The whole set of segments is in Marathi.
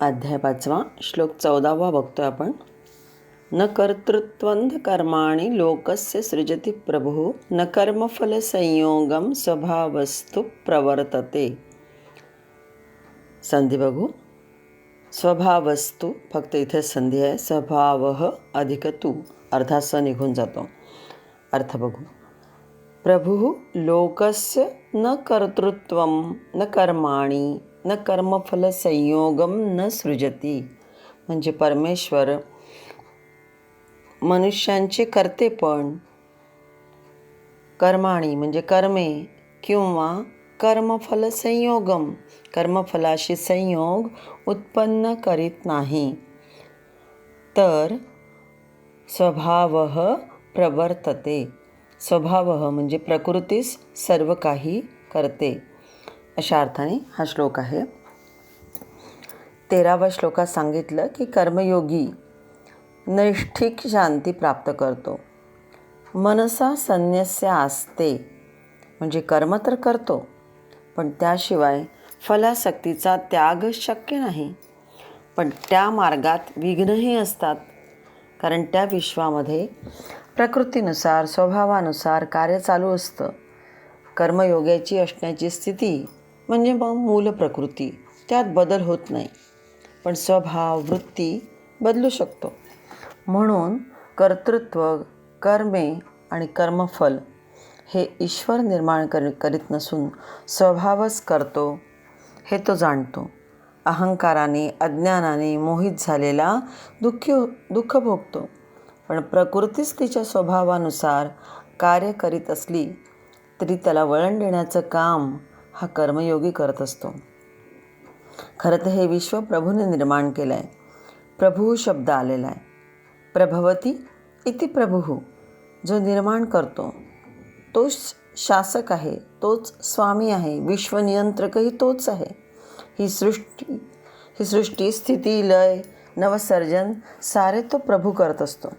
अध्याय 5 श्लोक 14 बघतोय आपण. न कर्तृत्वं कर्माणि लोकस्य सृजति प्रभुः न कर्मफलसंयोगं स्वभावस्तु प्रवर्तते. संधी बघू. स्वभावस्तु फक्त इथे संधी आहे. स्वभावः अधिक तू अर्धा स निघून जातो. अर्थ बघू. प्रभुः लोकस्य न कर्तृत्वं न कर्माणि न कर्मफलसंयोगम न सृजती. म्हणजे परमेश्वर मनुष्यांचे कर्तेपण, कर्माणी म्हणजे कर्मे किंवा कर्मफलसंयोगम कर्मफलाशी संयोग उत्पन्न करीत नाही, तर स्वभावः प्रवर्तते. स्वभावः म्हणजे प्रकृतीस सर्व काही करते, अशा अर्थाने हा श्लोक आहे. 13व्या श्लोकात सांगितलं की कर्मयोगी नैष्ठिक शांती प्राप्त करतो. मनसा संन्यस्य आस्ते म्हणजे कर्म तर करतो, पण त्याशिवाय फलासक्तीचा त्याग शक्य नाही. पण त्या मार्गात विघ्नही असतात, कारण त्या विश्वामध्ये प्रकृतीनुसार स्वभावानुसार कार्य चालू असतं. कर्मयोग्याची असण्याची स्थिती म्हणजे मग मूल प्रकृती, त्यात बदल होत नाही, पण स्वभाव वृत्ती बदलू शकतो. म्हणून कर्तृत्व, कर्मे आणि कर्मफल हे ईश्वर निर्माण करीत नसून स्वभावच करतो, हे तो जाणतो. अहंकाराने अज्ञानाने मोहित झालेला दुःख भोगतो, पण प्रकृतीच तिच्या स्वभावानुसार कार्य करीत असली तरी त्याला वळण देण्याचं काम हा कर्मयोगी करत असतो. खरं तर हे विश्व प्रभूने निर्माण केलं आहे. प्रभू शब्द आलेला आहे. प्रभवती इति प्रभू, जो निर्माण करतो तोच शासक आहे, तोच स्वामी आहे, विश्वनियंत्रकही तोच आहे. ही सृष्टी स्थिती लय नवसर्जन सारे तो प्रभू करत असतो.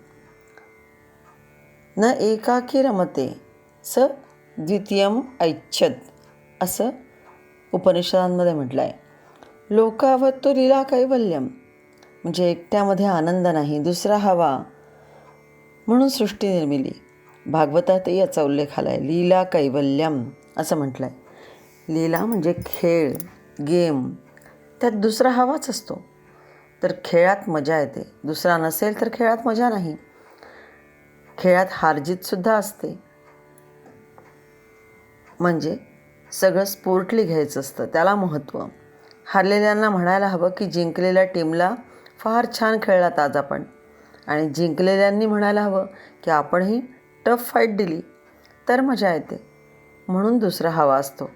न एकाकी रमते स द्वितीयम ऐच्छत, असं उपनिषदांमध्ये म्हटलं आहे. लोकावतो लीला कैवल्यम म्हणजे एकट्यामध्ये आनंद नाही, दुसरा हवा, म्हणून सृष्टी निर्मिली. भागवतातही याचा उल्लेख आला आहे. लीला कैवल्यम असं म्हटलं आहे. लीला म्हणजे खेळ, गेम, त्यात दुसरा हवाच असतो. तर खेळात मजा येते, दुसरा नसेल तर खेळात मजा नाही. खेळात हारजीतसुद्धा असते, म्हणजे सगळं स्पोर्टली घ्यायचं असतं, त्याला महत्त्व. हारलेल्यांना म्हणायला हवं की जिंकलेल्या टीमला फार छान खेळलात आज आपण, आणि जिंकलेल्यांनी म्हणायला हवं की आपणही टफ फाईट दिली, तर मजा येते. म्हणून दुसरा हवा असतो.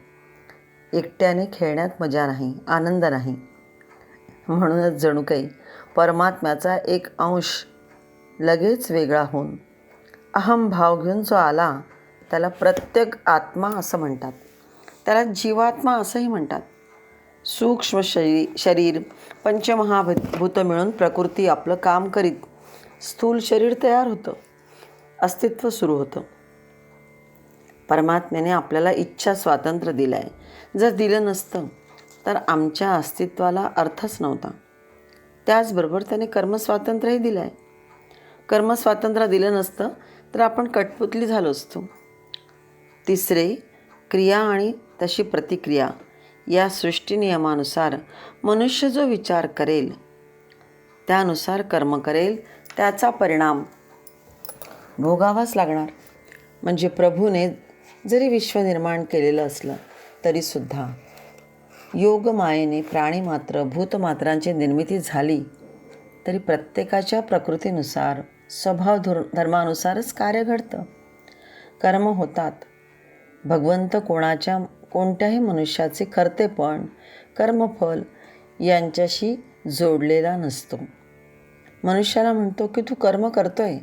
एकट्याने खेळण्यात मजा नाही, आनंद नाही. म्हणूनच जणू काही परमात्म्याचा एक अंश लगेच वेगळा होऊन अहम भाव घेऊन जो आला त्याला प्रत्येक आत्मा असं म्हणतात, त्याला जीवात्मा असंही म्हणतात. सूक्ष्म शरीर पंचमहाभूत मिळून प्रकृती आपलं काम करीत स्थूल शरीर तयार होतं, अस्तित्व सुरू होतं. परमात्म्याने आपल्याला इच्छा स्वातंत्र्य दिलं आहे. जर दिलं नसतं तर आमच्या अस्तित्वाला अर्थच नव्हता. त्याचबरोबर त्याने कर्मस्वातंत्र्यही दिलं आहे. कर्मस्वातंत्र्य दिलं नसतं तर आपण कठपुतली झालो असतो. तिसरे, क्रिया आणि तशी प्रतिक्रिया या सृष्टी नियमानुसार मनुष्य जो विचार करेल, त्यानुसार कर्म करेल, त्याचा परिणाम भोगावाच लागणार. म्हणजे प्रभूने जरी विश्व निर्माण केलेलं असलं तरीसुद्धा योगमायेने प्राणीमात्र भूतमात्रांची निर्मिती झाली तरी प्रत्येकाच्या प्रकृतीनुसार स्वभाव धर्मानुसारच कार्य घडतं, कर्म होतात. भगवंत कोणत्याही मनुष्याचे कर्तेपण, कर्मफल यांच्याशी जोडलेला नसतो. मनुष्याला म्हणतो की तू कर्म करतोय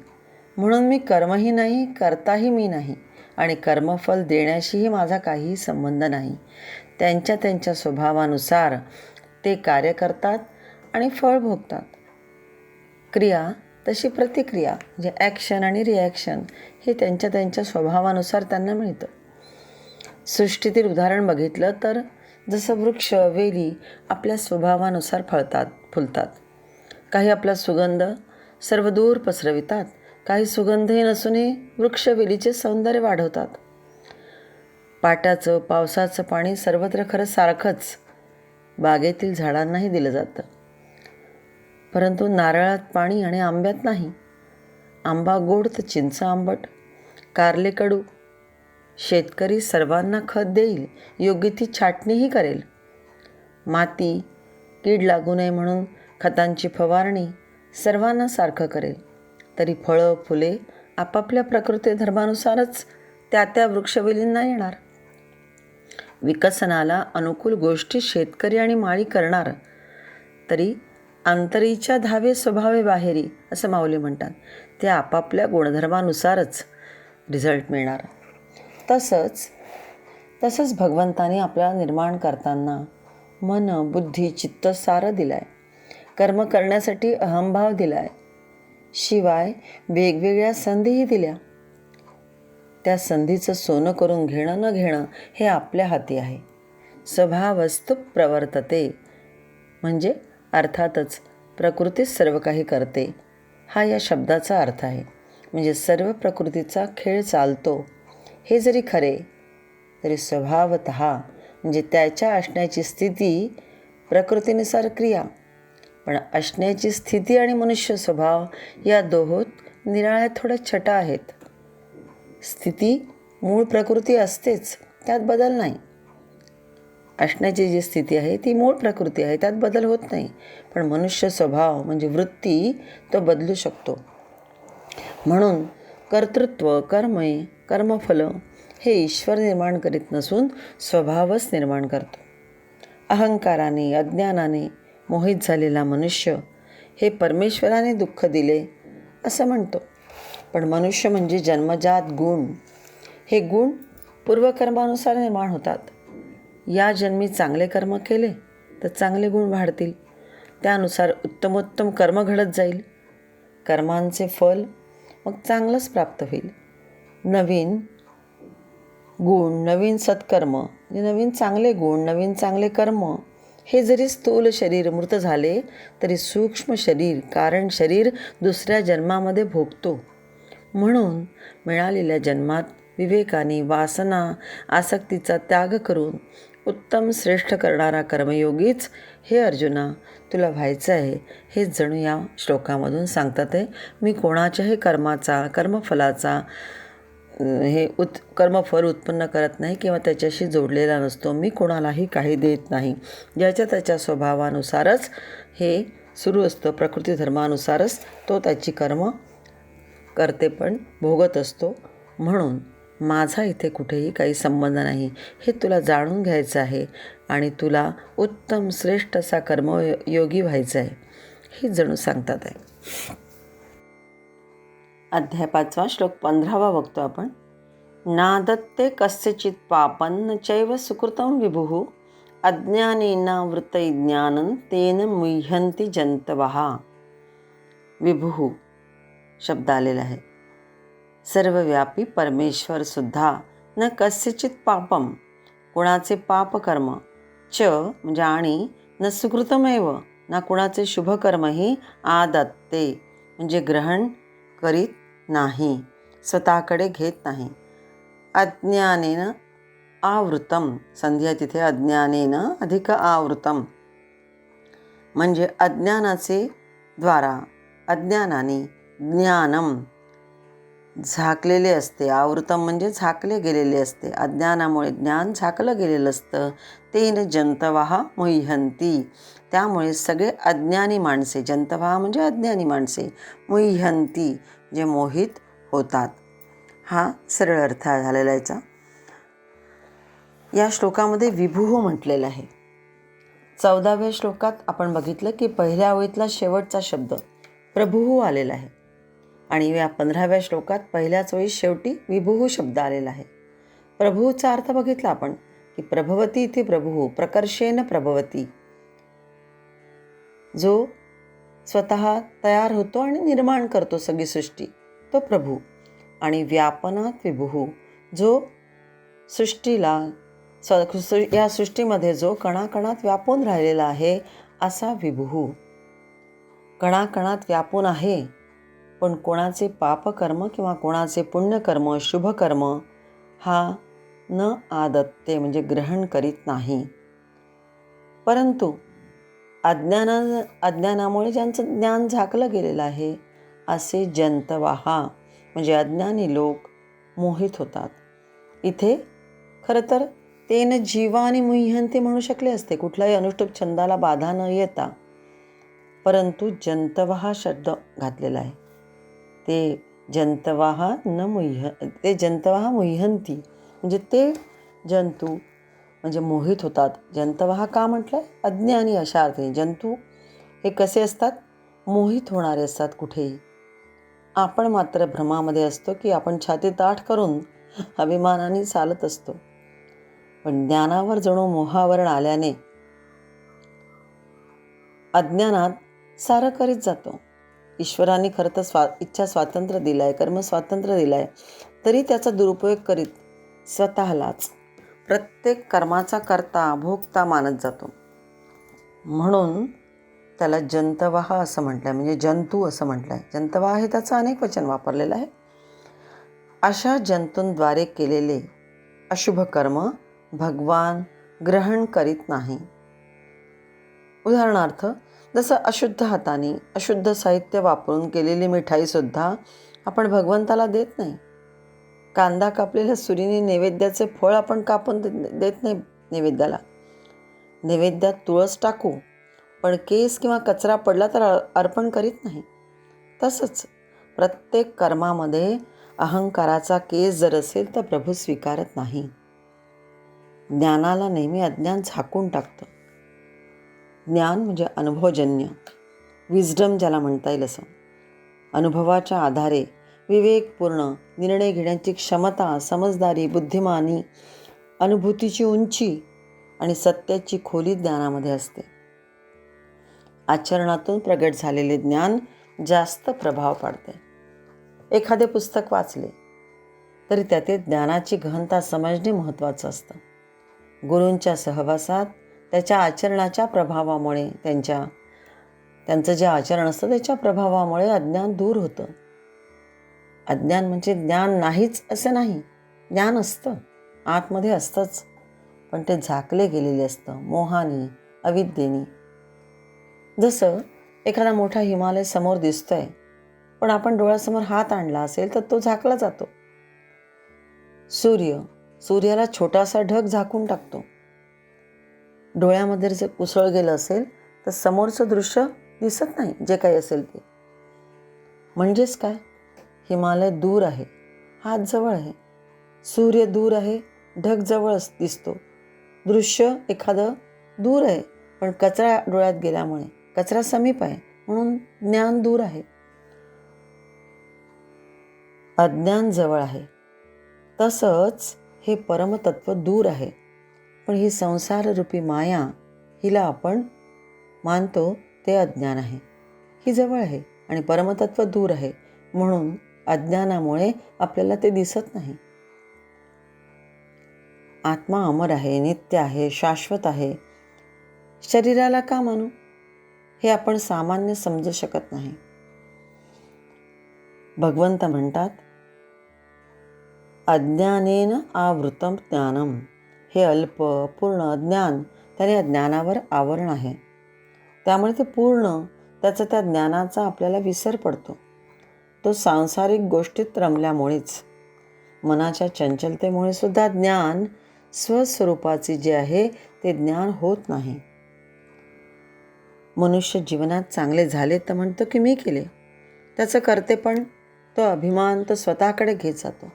म्हणून मी कर्मही नाही, करताही मी नाही, आणि कर्मफल देण्याशीही माझा काहीही संबंध नाही. त्यांच्या स्वभावानुसार ते कार्य करतात आणि फळ भोगतात. क्रिया तशी प्रतिक्रिया म्हणजे ॲक्शन आणि रिॲक्शन हे त्यांच्या स्वभावानुसार त्यांना मिळतं. सृष्टीतील उदाहरण बघितलं तर जसं वृक्ष वेली आपल्या स्वभावानुसार फुलतात. काही आपला सुगंध सर्व दूर पसरवितात, काही सुगंधही नसूनही वृक्षवेलीचे सौंदर्य वाढवतात. पाटाचं पावसाचं पाणी सर्वत्र खरं सारखंच बागेतील झाडांनाही दिलं जातं, परंतु नारळात पाणी आणि आंब्यात नाही. आंबा गोड तर चिंच आंबट, कारले कडू. शेतकरी सर्वांना खत देईल, योग्य ती छाटणीही करेल. माती कीड लागू नये म्हणून खतांची फवारणी सर्वांना सारखं करेल. तरी फळं फुले आपापल्या प्रकृती धर्मानुसारच त्या वृक्षवेलींना येणार. विकसनाला अनुकूल गोष्टी शेतकरी आणि माळी करणार, तरी अंतरीच्या धावे स्वभावे बाहेरी असं माऊली म्हणतात. त्या आपापल्या गुणधर्मानुसारच रिझल्ट मिळणार. तसंच भगवंताने आपल्याला निर्माण करताना मन बुद्धी चित्त सारं दिलं आहे. कर्म करण्यासाठी अहंभाव दिला आहे. शिवाय वेगवेगळ्या संधीही दिल्या. त्या संधीचं सोनं करून घेणं न घेणं हे आपल्या हाती आहे. स्वभावस्तु प्रवर्तते म्हणजे अर्थातच प्रकृतीच सर्व काही करते, हा या शब्दाचा अर्थ आहे. म्हणजे सर्व प्रकृतीचा खेळ चालतो हे जरी खरे, तरी स्वभावतः म्हणजे त्याच्या असण्याची स्थिती प्रकृतीनुसार क्रिया. पण असण्याची स्थिती आणि मनुष्य स्वभाव या दोहोत निराळ्या थोड्या छटा आहेत. स्थिती मूळ प्रकृती असतेच, त्यात बदल नाही. असण्याची जी स्थिती आहे ती मूळ प्रकृती आहे, त्यात बदल होत नाही. पण मनुष्य स्वभाव म्हणजे वृत्ती तो बदलू शकतो. म्हणून कर्तृत्व कर्मे कर्मफल हे ईश्वर निर्माण करीत नसून स्वभावच निर्माण करतो. अहंकाराने अज्ञानाने मोहित झालेला मनुष्य हे परमेश्वराने दुःख दिले असं म्हणतो. पण मनुष्य म्हणजे जन्मजात गुण. हे गुण पूर्वकर्मानुसार निर्माण होतात. या जन्मी चांगले कर्म केले तर चांगले गुण वाढतील, त्यानुसार उत्तमोत्तम कर्म घडत जाईल. कर्मांचे फल मग चांगलंच प्राप्त होईल. नवीन गुण नवीन सत्कर्म नवीन चांगले गुण नवीन चांगले कर्म हे जरी स्थूल शरीर मृत झाले तरी सूक्ष्म शरीर कारण शरीर दुसऱ्या जन्मामध्ये भोगतो. म्हणून मिळालेल्या जन्मात विवेकाने वासना आसक्तीचा त्याग करून उत्तम श्रेष्ठ करणारा कर्मयोगीच हे अर्जुना तुला व्हायचं आहे. हे जणू या श्लोकामधून सांगतात आहे. मी कोणाच्याही कर्माचा कर्मफलाचा कर्मफल उत्पन्न करत नाही किंवा त्याच्याशी जोडलेला नसतो. मी कोणालाही काही देत नाही. ज्याच्या त्याच्या स्वभावानुसारच हे सुरू असतं. प्रकृती धर्मानुसारच तो त्याची कर्म करते पण भोगत असतो. म्हणून माझा इथे कुठेही काही संबंध नाही हे तुला जाणून घ्यायचं आहे आणि तुला उत्तम श्रेष्ठ असा कर्मयोगी व्हायचं आहे हे जणू सांगतात आहे. अध्याय 5 श्लोक 15 बघतो आपण. नादत्ते कस्यचित् पापं चैव सुकृतं विभुः अज्ञानेनावृत्तं ज्ञानं तेन मुह्यन्ति जन्तवः. विभुः शब्द आलेला आहे. सर्वव्यापी परमेश्वरसुद्धा न कस्यचित् पापं कुणाचे पापकर्म च म्हणजे आणि न सुकृतमेव ना कुणाचे शुभकर्मही आदत्ते म्हणजे ग्रहण करीत नाही, स्वतःकडे घेत नाही. अज्ञानेन आवृतम संधी आहे तिथे. अज्ञानेन अधिक आवृतम म्हणजे अज्ञानाचे द्वारा अज्ञानाने ज्ञानम झाकलेले असते. आवृतम म्हणजे झाकले गेलेले असते. अज्ञानामुळे ज्ञान झाकलं गेलेलं असतं. तेन जंतवः मुह्यन्ति त्यामुळे सगळे अज्ञानी माणसे, जंतवः म्हणजे अज्ञानी माणसे, मुह्यन्ति जे मोहित होतात. हा सरळ अर्थ झालेला याचा. या श्लोकामध्ये विभुः म्हटलेलं आहे. 14व्या श्लोकात आपण बघितलं की पहिल्या ओळीतला शेवटचा शब्द प्रभुः आलेला आहे आणि या 15व्या श्लोकात पहिल्याच ओळीत शेवटी विभुः शब्द आलेला आहे. प्रभूचा अर्थ बघितला आपण की प्रभवती इथे प्रभुः प्रकर्षेन प्रभवती, जो स्वतः तयार होतो आणि निर्माण करतो सगळी सृष्टी, तो प्रभू. आणि व्यापनात विभुः जो सृष्टीला या सृष्टीमध्ये जो कणाकणात व्यापून राहिलेला आहे असा विभू कणाकणात व्यापून आहे. पण कोणाचे पापकर्म किंवा कोणाचे पुण्यकर्म शुभकर्म हा न आदत्ते म्हणजे ग्रहण करीत नाही. परंतु अज्ञानामुळे ज्यांचं ज्ञान झाकलं गेलेलं आहे असे जंतवाहा म्हणजे अज्ञानी लोक मोहित होतात. इथे खरं तर तेन जीवानी मुह्यंती म्हणू शकले असते, कुठलाही अनुष्टुप छंदाला बाधा न येता, परंतु जंतवाहा शब्द घातलेला आहे. ते जंतवाहा मुह्यंती म्हणजे ते जंतू म्हणजे मोहित होतात. जंतवाहा का म्हटलं? अज्ञानी अशा अर्थी. जंतू हे कसे असतात? मोहित होणारे असतात कुठेही. आपण मात्र भ्रमामध्ये असतो की आपण छाती ताठ करून अभिमानाने चालत असतो. पण ज्ञानावर जणू मोहावरण आल्याने अज्ञानात सारं करीत जातो. ईश्वराने खरं तर इच्छा स्वातंत्र्य दिलं आहे, कर्म स्वातंत्र्य दिलं आहे, तरी त्याचा दुरुपयोग करीत स्वतःलाच प्रत्येक कर्माचा कर्ता भोगता मानत जातो. म्हणून त्याला जंतवाहा असं म्हटलं आहे, म्हणजे जंतू असं म्हटलं आहे. जंतवाहा हे त्याचं अनेक वचन वापरलेलं आहे. अशा जंतूंद्वारे केलेले अशुभ कर्म भगवान ग्रहण करीत नाही. उदाहरणार्थ, जसं अशुद्ध हाताने अशुद्ध साहित्य वापरून केलेली मिठाईसुद्धा आपण भगवंताला देत नाही. कांदा कापलेल्या सुरीने नैवेद्याचे फळ आपण कापून देत नाही नैवेद्याला. नैवेद्यात तुळस टाकू, पण केस किंवा कचरा पडला तर अर्पण करीत नाही. तसंच प्रत्येक कर्मामध्ये अहंकाराचा केस जर असेल तर प्रभू स्वीकारत नाही. ज्ञानाला नेहमी अज्ञान झाकून टाकतं. ज्ञान म्हणजे अनुभवजन्य, विजडम ज्याला म्हणता येईल असं. अनुभवाच्या आधारे विवेकपूर्ण निर्णय घेण्याची क्षमता, समजदारी, बुद्धिमानी, अनुभूतीची उंची आणि सत्याची खोली ज्ञानामध्ये असते. आचरणातून प्रगट झालेले ज्ञान जास्त प्रभाव पाडते. एखादे पुस्तक वाचले तरी त्यातील ज्ञानाची गहनता समजणे महत्त्वाचं असतं. गुरूंच्या सहवासात त्याच्या आचरणाच्या प्रभावामुळे त्यांचं जे आचरण असतं त्याच्या प्रभावामुळे अज्ञान दूर होतं. अज्ञान म्हणजे ज्ञान नाहीच असं नाही, ज्ञान असतं, आतमध्ये असतंच, पण ते झाकले गेलेले असतं मोहानी, अविद्येनी. जसं एखादा मोठा हिमालय समोर दिसतोय, पण आपण डोळ्यासमोर हात आणला असेल तर तो झाकला जातो. सूर्याला छोटासा ढग झाकून टाकतो. डोळ्यामध्ये जर उसळ गेलं असेल तर समोरचं दृश्य दिसत नाही, जे काही असेल ते. म्हणजेच काय? हिमालय दूर आहे, हात जवळ आहे. सूर्य दूर आहे, ढग जवळ दिसतो. दृश्य एखादं दूर आहे, पण कचरा डोळ्यात गेल्यामुळे कचरा समीप आहे, म्हणून ज्ञान दूर आहे. अज्ञान जवळ आहे. तसंच हे परमतत्व दूर आहे. पण ही संसाररूपी माया, हिला आपण मानतो ते अज्ञान आहे. ही जवळ आहे आणि परमतत्व दूर आहे, म्हणून अज्ञानामुळे आपल्याला ते दिसत नाही. आत्मा अमर आहे, नित्य आहे, शाश्वत आहे. शरीराला का मानू? हे आपण सामान्य समजू शकत नाही. भगवंत म्हणतात, अज्ञानेन आवृतम ज्ञानम. हे अल्प पूर्ण अज्ञान, त्याने अज्ञानावर आवरण आहे. त्यामुळे ते पूर्ण, त्याचा त्या ज्ञानाचा आपल्याला विसर पडतो. तो सांसारिक गोष्टीत रमल्यामुळेच, मनाच्या चंचलतेमुळे सुद्धा ज्ञान स्वस्वरूपाचे जे आहे ते ज्ञान होत नाही. मनुष्य जीवनात चांगले झाले तर म्हणतो की मी केले, त्याचं करते, पण तो अभिमान तो स्वतःकडे घेत जातो.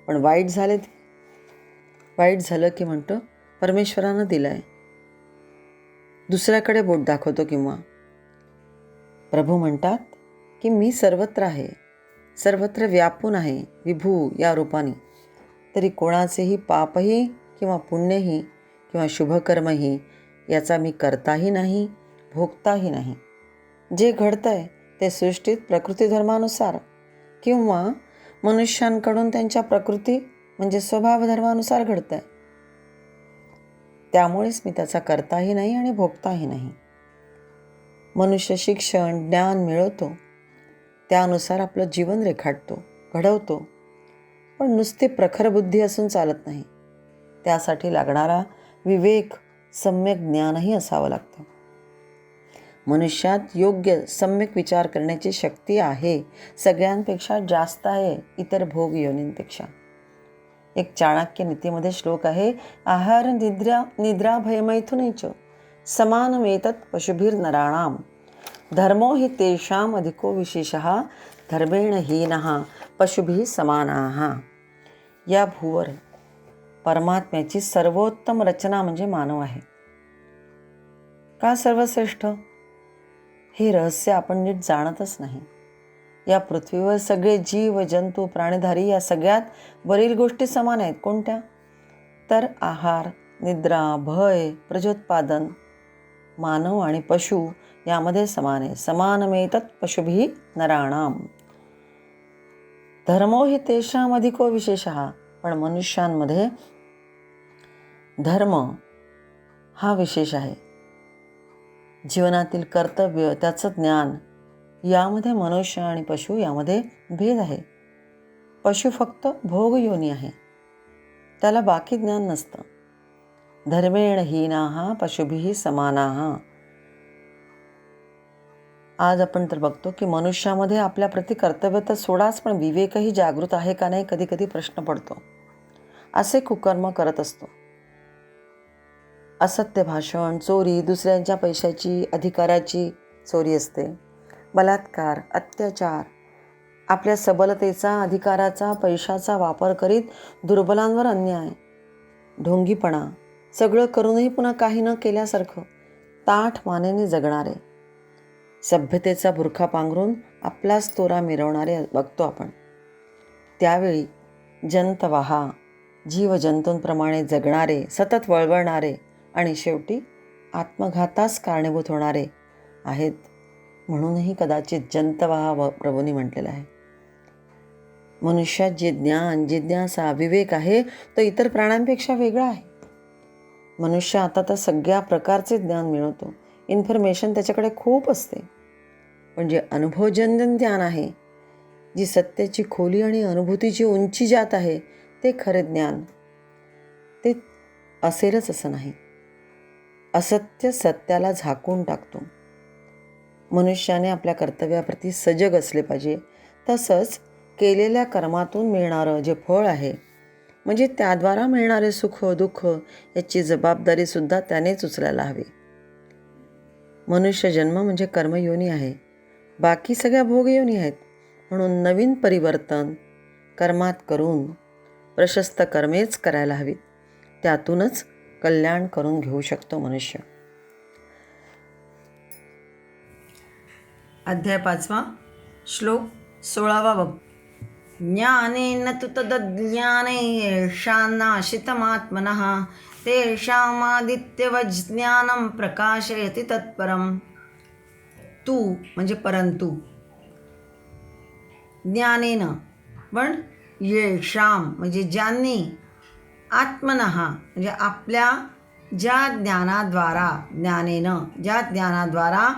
पण वाईट झालं की म्हणतो परमेश्वरानं दिलं आहे, दुसऱ्याकडे बोट दाखवतो. किंवा प्रभू म्हणतात की मी सर्वत्र आहे, सर्वत्र व्यापून आहे विभू या रूपाने. तरी कोणाचेही पापही किंवा पुण्यही किंवा शुभकर्मही याचा मी करताही नाही, भोगताही नाही. जे घडतं आहे ते सृष्टीत प्रकृती धर्मानुसार किंवा मनुष्यांकडून त्यांच्या प्रकृती म्हणजे स्वभाव धर्मानुसार घडतं आहे. त्यामुळेच मी त्याचा करताही नाही आणि भोगताही नाही. मनुष्य शिक्षण ज्ञान मिळवतो, त्यानुसार आपलं जीवन रेखाटतो, घडवतो. पण नुसती प्रखर बुद्धी असून चालत नाही. त्यासाठी लागणारा विवेक, सम्यक ज्ञानही असावं लागतं. मनुष्यात योग्य सम्यक विचार करण्याची शक्ती आहे, सगळ्यांपेक्षा जास्त आहे इतर भोग योनींपेक्षा. एक चाणक्य नीतीमध्ये श्लोक आहे, आहार निद्रा भयमैथुनैच समानमेतत् पशुभिर्नराणाम धर्मो हि तेषाम अधिको विशेषः धर्मेण हीनः पशुभिः समानाः. या भूवर परमात्म्याची सर्वोत्तम रचना म्हणजे मानव आहे. का सर्वश्रेष्ठ? हे रहस्य आपण नीट जाणतच नाही. या पृथ्वीवर सगळे जीव, जंतू, प्राणीधारी या सगळ्यात वरील गोष्टी समान आहेत. कोणत्या? तर आहार, निद्रा, भय, प्रजोत्पादन. मानव आणि पशु यामध्ये समान आहे. समानमेतत् पशुभिः नराणाम धर्मो हि तेषाम अधिको विशेषः. पण मनुष्यांमध्ये धर्म हा विशेष आहे. जीवनातील कर्तव्य, त्याचं ज्ञान, यामध्ये मनुष्य आणि पशु यामध्ये भेद आहे. पशु फक्त भोगयोनी आहे, त्याला बाकी ज्ञान नसतं. धर्मेण हीनाः पशुभिः समानाः. आज आपण तर बघतो की मनुष्यामध्ये आपल्या प्रति कर्तव्य तर सोडाच, पण विवेकही जागृत आहे का नाही कधी कधी प्रश्न पडतो. असे कुकर्म करत असतो. असत्य भाषण, चोरी, दुसऱ्यांच्या पैशाची, अधिकाराची चोरी असते, बलात्कार, अत्याचार, आपल्या सबलतेचा, अधिकाराचा, पैशाचा वापर करीत दुर्बलांवर अन्याय, ढोंगीपणा, सगळं करूनही पुन्हा काही न केल्यासारखं ताठ मानेने जगणारे, सभ्यतेचा बुरखा पांघरून आपलाच तोरा मिरवणारे बघतो आपण. त्यावेळी जंतवाहा, जीवजंतूंप्रमाणे जगणारे, सतत वळवळणारे आणि शेवटी आत्मघातास कारणीभूत होणारे आहेत. म्हणूनही कदाचित जंतवाहा प्रभूंनी म्हटलेलं आहे. मनुष्यात जे ज्ञान, जिज्ञासा, विवेक आहे तो इतर प्राण्यांपेक्षा वेगळा आहे. मनुष्य आता तर सगळ्या प्रकारचे ज्ञान मिळवतो, इन्फॉर्मेशन त्याच्याकडे खूप असते. पण जे अनुभवजन्य ज्ञान आहे, जी सत्याची खोली आणि अनुभूतीची उंची ज्यात आहे, ते खरे ज्ञान. ते असेलच असं नाही. असत्य सत्याला झाकून टाकतो. मनुष्याने आपल्या कर्तव्याप्रती सजग असले पाहिजे. तसंच केलेल्या कर्मातून मिळणारं जे फळ आहे, म्हणजे त्याद्वारा मिळणारे सुख दुःख, याची जबाबदारीसुद्धा त्यानेच उचलायला हवी. मनुष्य जन्म म्हणजे कर्मयोनी आहे, बाकी सगळ्या भोगयोनी आहेत. म्हणून नवीन परिवर्तन कर्मात करून प्रशस्त कर्मेच करायला हवीत. त्यातूनच कल्याण करून घेऊ शकतो मनुष्य. अध्याय 5 श्लोक 16 बघ. ज्ञानेन तु तदज्ञाने येषान्नाशितमात्मनः तेषामादित्यवज्ज्ञानं प्रकाशयति तत्परम्. तू म्हणजे परंतु, ज्ञानेन पण येषाम म्हणजे ज्यांनी, आत्मनः म्हणजे आपल्या ज्या ज्ञानाद्वारा, ज्ञानेन ज्या ज्ञानाद्वारा,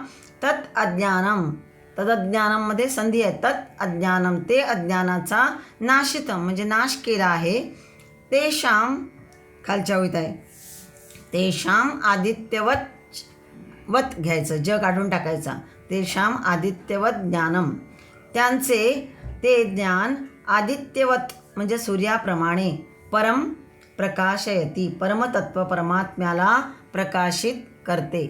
तत् अज्ञानम, तदज्ञानममध्ये संधी आहे, तत् अज्ञानम ते अज्ञानाचा, नाशितम म्हणजे नाश केला आहे, तेषाम खालच्या ओळीत आहे, तेषाम आदित्यवत घ्यायचं, ज काढून टाकायचा, तेषाम आदित्यवत ज्ञानम त्यांचे ते ज्ञान, आदित्यवत म्हणजे सूर्याप्रमाणे, परम प्रकाशयती परमतत्व परमात्म्याला प्रकाशित करते.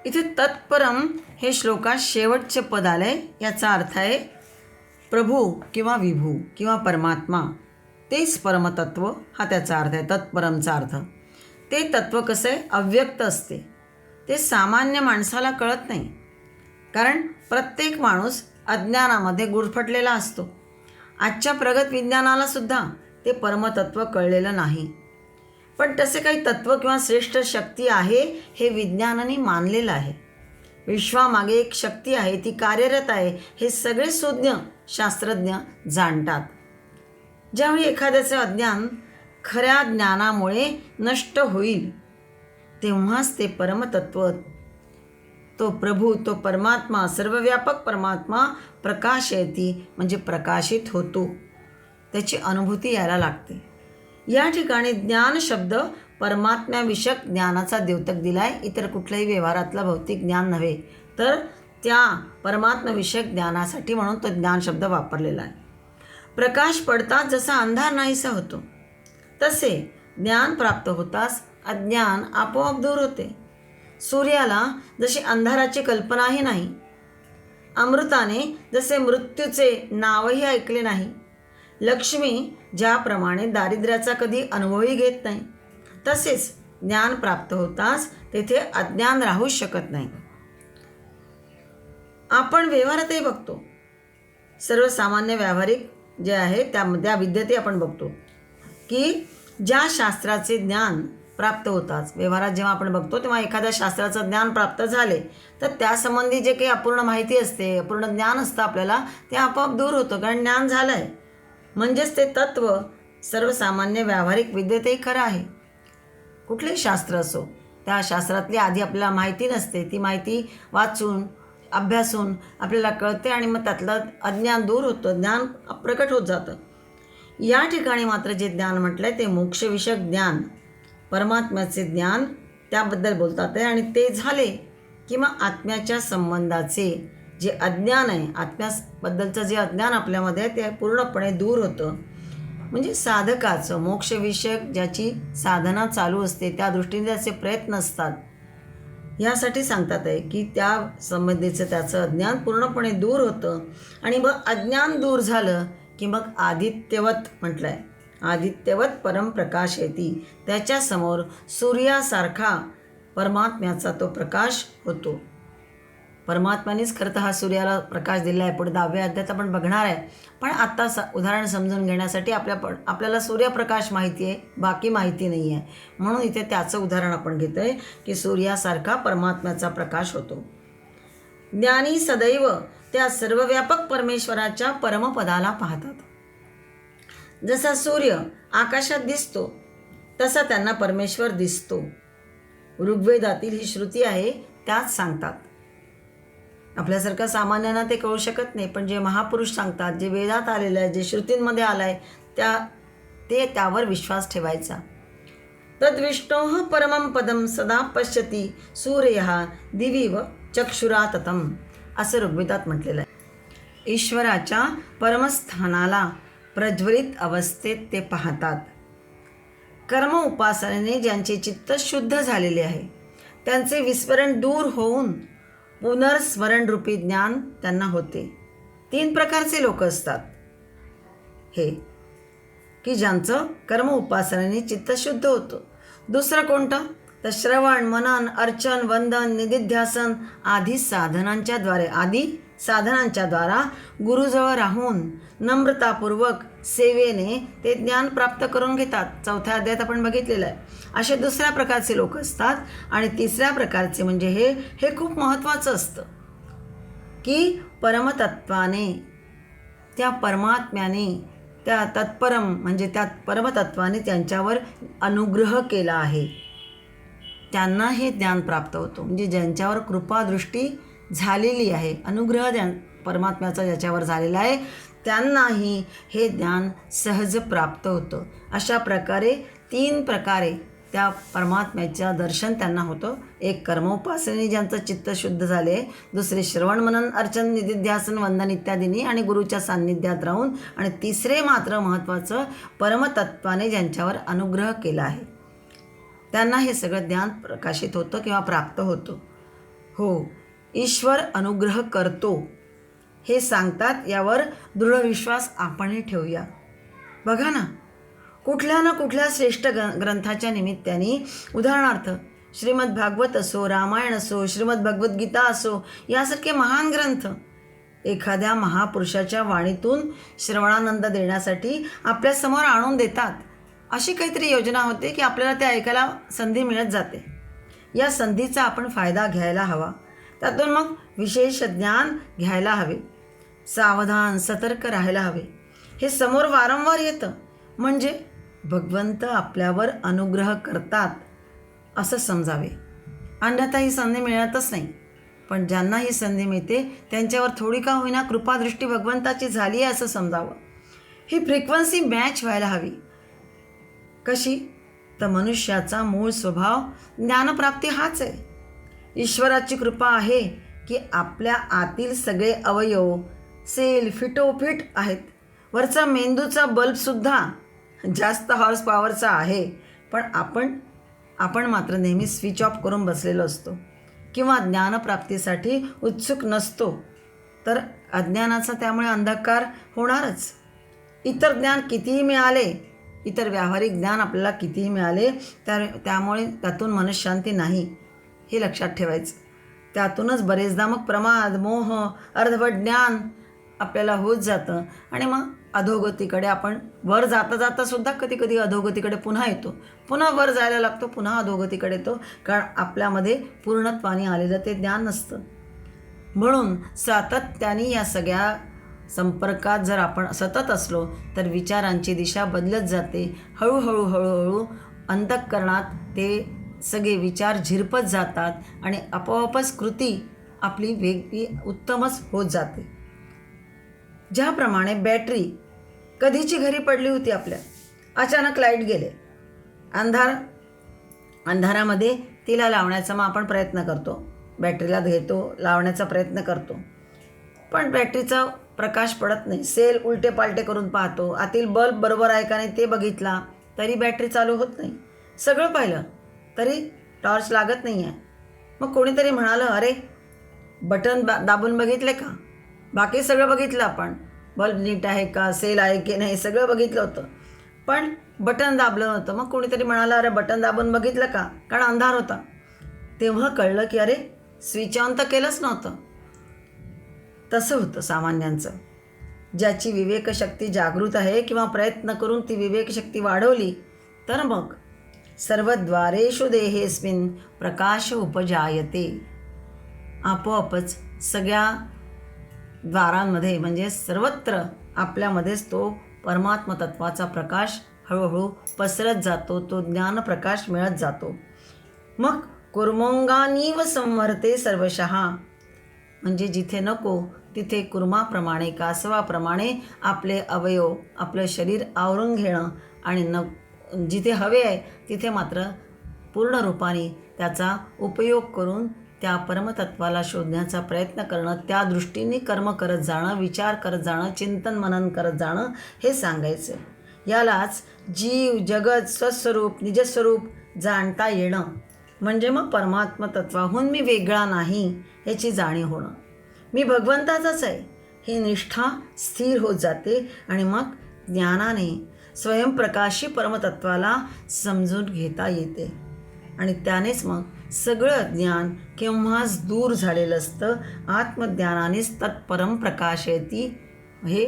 इथे तत्परम हे श्लोकात शेवटचे पद आले. याचा अर्थ आहे प्रभू किंवा विभू किंवा परमात्मा, तेच परमतत्व, हा त्याचा अर्थ आहे. तत्परमचा अर्थ ते तत्व कसं आहे, अव्यक्त असते. ते सामान्य माणसाला कळत नाही, कारण प्रत्येक माणूस अज्ञानामध्ये गुरफटलेला असतो. आजच्या प्रगत विज्ञानाला सुद्धा ते परमतत्व कळलेलं नाही. पण तसे काही तत्व किंवा श्रेष्ठ शक्ती आहे हे विज्ञानाने मानलेलं आहे. विश्वामागे एक शक्ती आहे, ती कार्यरत आहे, हे सगळे सुज्ञ शास्त्रज्ञ जाणतात. ज्यावेळी एखाद्याचे अज्ञान खऱ्या ज्ञानामुळे नष्ट होईल, तेव्हाच ते परमतत्व, तो प्रभू, तो परमात्मा, सर्वव्यापक परमात्मा प्रकाशयती म्हणजे प्रकाशित होतो, त्याची अनुभूती यायला लागते. या ठिकाणी ज्ञान शब्द परमात्म्याविषयक ज्ञानाचा द्योतक दिला आहे. इतर कुठल्याही व्यवहारातला भौतिक ज्ञान नव्हे, तर त्या परमात्म्याविषयक ज्ञानासाठी म्हणून तो ज्ञान शब्द वापरलेला आहे. प्रकाश पडताच जसा अंधार नाहीसा होतो, तसे ज्ञान प्राप्त होताच अज्ञान आपोआप दूर होते. सूर्याला जशी अंधाराची कल्पनाही नाही, अमृताने जसे मृत्यूचे नावही ऐकले नाही, लक्ष्मी ज्याप्रमाणे दारिद्र्याचा कधी अनुभवही घेत नाही, तसेच ज्ञान प्राप्त होताच तेथे अज्ञान राहूच शकत नाही. आपण व्यवहारातही बघतो, सर्वसामान्य व्यावहारिक जे आहे त्या विद्येतही आपण बघतो की ज्या शास्त्राचे ज्ञान प्राप्त होताच, व्यवहारात जेव्हा आपण बघतो तेव्हा एखाद्या शास्त्राचं ज्ञान प्राप्त झाले तर त्यासंबंधी जे काही अपूर्ण माहिती असते, अपूर्ण ज्ञान असतं आपल्याला, ते आपोआप दूर होतं, कारण ज्ञान झालं आहे. म्हणजेच ते तत्त्व सर्वसामान्य व्यावहारिक विद्येतही खरं आहे. कुठलेही शास्त्र असो, त्या शास्त्रातली आधी आपल्याला माहिती नसते, ती माहिती वाचून अभ्यासून आपल्याला कळते आणि मग त्यातलं अज्ञान दूर होतं, ज्ञान प्रकट होत जातं. या ठिकाणी मात्र जे ज्ञान म्हटलं आहे ते मोक्षविषयक ज्ञान, परमात्म्याचे ज्ञान, त्याबद्दल बोलतात आहे. आणि ते झाले की मग आत्म्याच्या संबंधाचे जे अज्ञान आहे, आत्म्याबद्दलचं जे अज्ञान आपल्यामध्ये आहे ते पूर्णपणे दूर होतं. म्हणजे साधकाचं मोक्षविषयक ज्याची साधना चालू असते, त्या दृष्टीने त्याचे प्रयत्न असतात, यासाठी सांगतात आहे की त्या संबंधीचं त्याचं अज्ञान पूर्णपणे दूर होतं. आणि मग अज्ञान दूर झालं की मग आदित्यवत म्हटलं आहे, आदित्यवत परमप्रकाश येती, त्याच्यासमोर सूर्यासारखा परमात्म्याचा तो प्रकाश होतो. परमात्म्यानेच खरं तर हा सूर्याला प्रकाश दिला आहे. पुढे 10व्या अध्यायात आपण बघणार आहे. पण आत्ता उदाहरण समजून घेण्यासाठी आपल्याला सूर्यप्रकाश माहिती आहे, बाकी माहिती नाही आहे, म्हणून इथे त्याचं उदाहरण आपण घेतो आहे की सूर्यासारखा परमात्म्याचा प्रकाश होतो. ज्ञानी सदैव त्या सर्वव्यापक परमेश्वराच्या परमपदाला पाहतात. जसा सूर्य आकाशात दिसतो तसा त्यांना परमेश्वर दिसतो. ऋग्वेदातील ही श्रुती आहे, त्याच सांगतात. आपल्यासारखं सामान्यांना ते कळू शकत नाही, पण जे महापुरुष सांगतात, जे वेदात आलेलं आहे, जे श्रुतींमध्ये आलं आहे, त्यावर विश्वास ठेवायचा. तद्विष्णोः परमं पदं सदा पश्यति सूर्यः दिवीव चक्षुराततम, असं ऋग्वेदात म्हटलेलं आहे. ईश्वराच्या परमस्थानाला प्रज्वलित अवस्थेत ते पाहतात. कर्म उपासनेने ज्यांचे चित्त शुद्ध झालेले आहे, त्यांचे विस्मरण दूर होऊन पुनर्स्मरणरूपी ज्ञान त्यांना होते. 3 प्रकारचे लोक असतात हे, की ज्यांचं कर्म उपासनेने चित्त शुद्ध होतं. दुसरं कोणतं? तर श्रवण, मनन, अर्चन, वंदन, निदिध्यासन आदी साधनांच्या द्वारा गुरुजवळ राहून नम्रतापूर्वक सेवेने ते ज्ञान प्राप्त करून घेतात. 4थ्या अध्यायात आपण बघितलेलं आहे. असे दुसऱ्या प्रकारचे लोक असतात. आणि तिसऱ्या प्रकारचे म्हणजे हे खूप महत्त्वाचं असतं की परमतत्वाने, त्या परमात्म्याने, त्या तत्परम म्हणजे त्या परमतत्वाने त्यांच्यावर अनुग्रह केला आहे, त्यांना हे ज्ञान प्राप्त होतं. म्हणजे ज्यांच्यावर कृपादृष्टी झालेली आहे, अनुग्रह परमात्म्याचा ज्याच्यावर झालेला आहे, त्यांनाही हे ज्ञान सहज प्राप्त होतं. अशा प्रकारे 3 प्रकारे त्या परमात्म्याचं दर्शन त्यांना होतं. एक कर्मोपासनेने ज्यांचं चित्त शुद्ध झाले, दुसरे श्रवण, मनन, अर्चन, निदिध्यासन, वंदन इत्यादींनी आणि गुरुच्या सान्निध्यात राहून, आणि तिसरे मात्र महत्त्वाचं परमतत्वाने ज्यांच्यावर अनुग्रह केला आहे, त्यांना हे सगळं ज्ञान प्रकाशित होतं किंवा प्राप्त होतं. हो, ईश्वर अनुग्रह करतो हे सांगतात. यावर दृढ विश्वास आपणही ठेवूया. बघा ना, कुठल्या ना कुठल्या श्रेष्ठ ग्रंथाच्या निमित्ताने, उदाहरणार्थ श्रीमद भागवत असो, रामायण असो, श्रीमद भगवद्गीता असो, यासारखे महान ग्रंथ एखाद्या महापुरुषाच्या वाणीतून श्रवणानंद देण्यासाठी आपल्यासमोर आणून देतात. अशी काहीतरी योजना होते की आपल्याला ते ऐकायला संधी मिळत जाते. या संधीचा आपण फायदा घ्यायला हवा. त्यातून मग विशेष ज्ञान घ्यायला हवे, सावधान सतर्क राहायला हवे. हे समोर वारंवार येतं म्हणजे भगवंत आपल्यावर अनुग्रह करतात असं समजावे. अन्यथा ही संधी मिळतच नाही. पण ज्यांना ही संधी मिळते त्यांच्यावर थोडी का होईना कृपादृष्टी भगवंताची झाली आहे असं समजावं. ही फ्रिक्वेन्सी मॅच व्हायला हवी. कशी? तर मनुष्याचा मूळ स्वभाव ज्ञानप्राप्ती हाच आहे. ईश्वराची कृपा आहे की आपल्या आतील सगळे अवयव सेल फिटोफिट आहेत. वरचा मेंदूचा बल्बसुद्धा जास्त हॉर्स पॉवरचा आहे. पण आपण मात्र नेहमी स्विच ऑफ करून बसलेलो असतो किंवा ज्ञानप्राप्तीसाठी उत्सुक नसतो. तर अज्ञानाचा त्यामुळे अंधकार होणारच. इतर ज्ञान कितीही मिळाले, इतर व्यावहारिक ज्ञान आपल्याला कितीही मिळाले त्यामुळे त्यातून मनःशांती नाही, हे लक्षात ठेवायचं. त्यातूनच बरेचदा मग प्रमाद, मोह, अर्धवट ज्ञान आपल्याला होत जातं आणि मग अधोगतीकडे आपण वर जाता जाता सुद्धा कधी अधोगतीकडे पुन्हा येतो. पुन्हा वर जायला लागतो, पुन्हा अधोगतीकडे येतो. कारण आपल्यामध्ये पूर्णत्वाने आलेलं ते ज्ञान नसतं. म्हणून सातत्याने या सगळ्या संपर्कात जर आपण सतत असलो तर विचारांची दिशा बदलत जाते. हळूहळू अंतःकरणात ते सगळे विचार झिरपत जातात आणि आपोआपच कृती आपली वेगळी उत्तमच होत जाते. ज्याप्रमाणे बॅटरी कधीची घरी पडली होती आपल्या, अचानक लाईट गेले, अंधारामध्ये तिला लावण्याचा मग आपण प्रयत्न करतो, बॅटरीला घेतो, लावण्याचा प्रयत्न करतो. पण बॅटरीचा प्रकाश पडत नाही. सेल उलटे पालटे करून पाहतो, आतील बल्ब बरोबर आहे का नाही ते बघितला तरी बॅटरी चालू होत नाही. सगळं पाहिलं तरी टॉर्च लागत नाही आहे. मग कोणीतरी म्हणालं, अरे बटन दाबून बघितले का? बाकी सगळं बघितलं आपण, बल्ब नीट आहे का, सेल आहे की नाही, सगळं बघितलं होतं, पण बटन दाबलं नव्हतं. मग कोणीतरी म्हणालं, अरे बटन दाबून बघितलं का? कारण अंधार होता. तेव्हा कळलं की अरे स्विच ऑन तर केलंच नव्हतं. तसं होतं सामान्यांचं. ज्याची विवेकशक्ती जागृत आहे किंवा प्रयत्न करून ती विवेकशक्ती वाढवली तर मग सर्वद्वारेषु देहेस्मिन् प्रकाश उपजायते. आपोआपच सगळ्या द्वारांमध्ये म्हणजे सर्वत्र आपल्यामध्येच तो परमात्मतत्वाचा प्रकाश हळूहळू पसरत जातो. तो ज्ञानप्रकाश मिळत जातो. मग कुर्मोंगानीव संवर्ते सर्वशः, म्हणजे जिथे नको तिथे कुर्माप्रमाणे कासवाप्रमाणे आपले अवयव आपलं शरीर आवरून घेणं आणि जिथे हवे आहे तिथे मात्र पूर्ण रूपाने त्याचा उपयोग करून त्या परमतत्वाला शोधण्याचा प्रयत्न करणं, त्या दृष्टीने कर्म करत जाणं, विचार करत जाणं, चिंतन मनन करत जाणं हे सांगायचं. यालाच जीव जगत स्वस्वरूप निजस्वरूप जाणता येणं म्हणजे मग परमात्मतत्वाहून मी वेगळा नाही याची जाणीव होणं. मी भगवंताचाच आहे ही निष्ठा स्थिर होत जाते आणि मग ज्ञानाने स्वयंप्रकाशी परमतत्वाला समजून घेता येते आणि त्यानेच मग सगळं ज्ञान केव्हाच दूर झालेलं असतं. आत्मज्ञानानेच तत्परम प्रकाशयती हे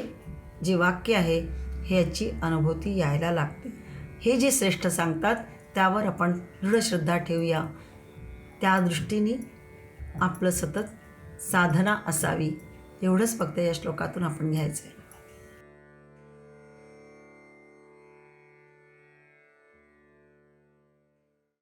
जे वाक्य आहे ह्याची अनुभूती यायला लागते. हे जे श्रेष्ठ सांगतात त्यावर आपण दृढ श्रद्धा ठेवूया. त्या दृष्टीने आपलं सतत साधना असावी एवढंच फक्त या श्लोकातून आपण घ्यायचं आहे.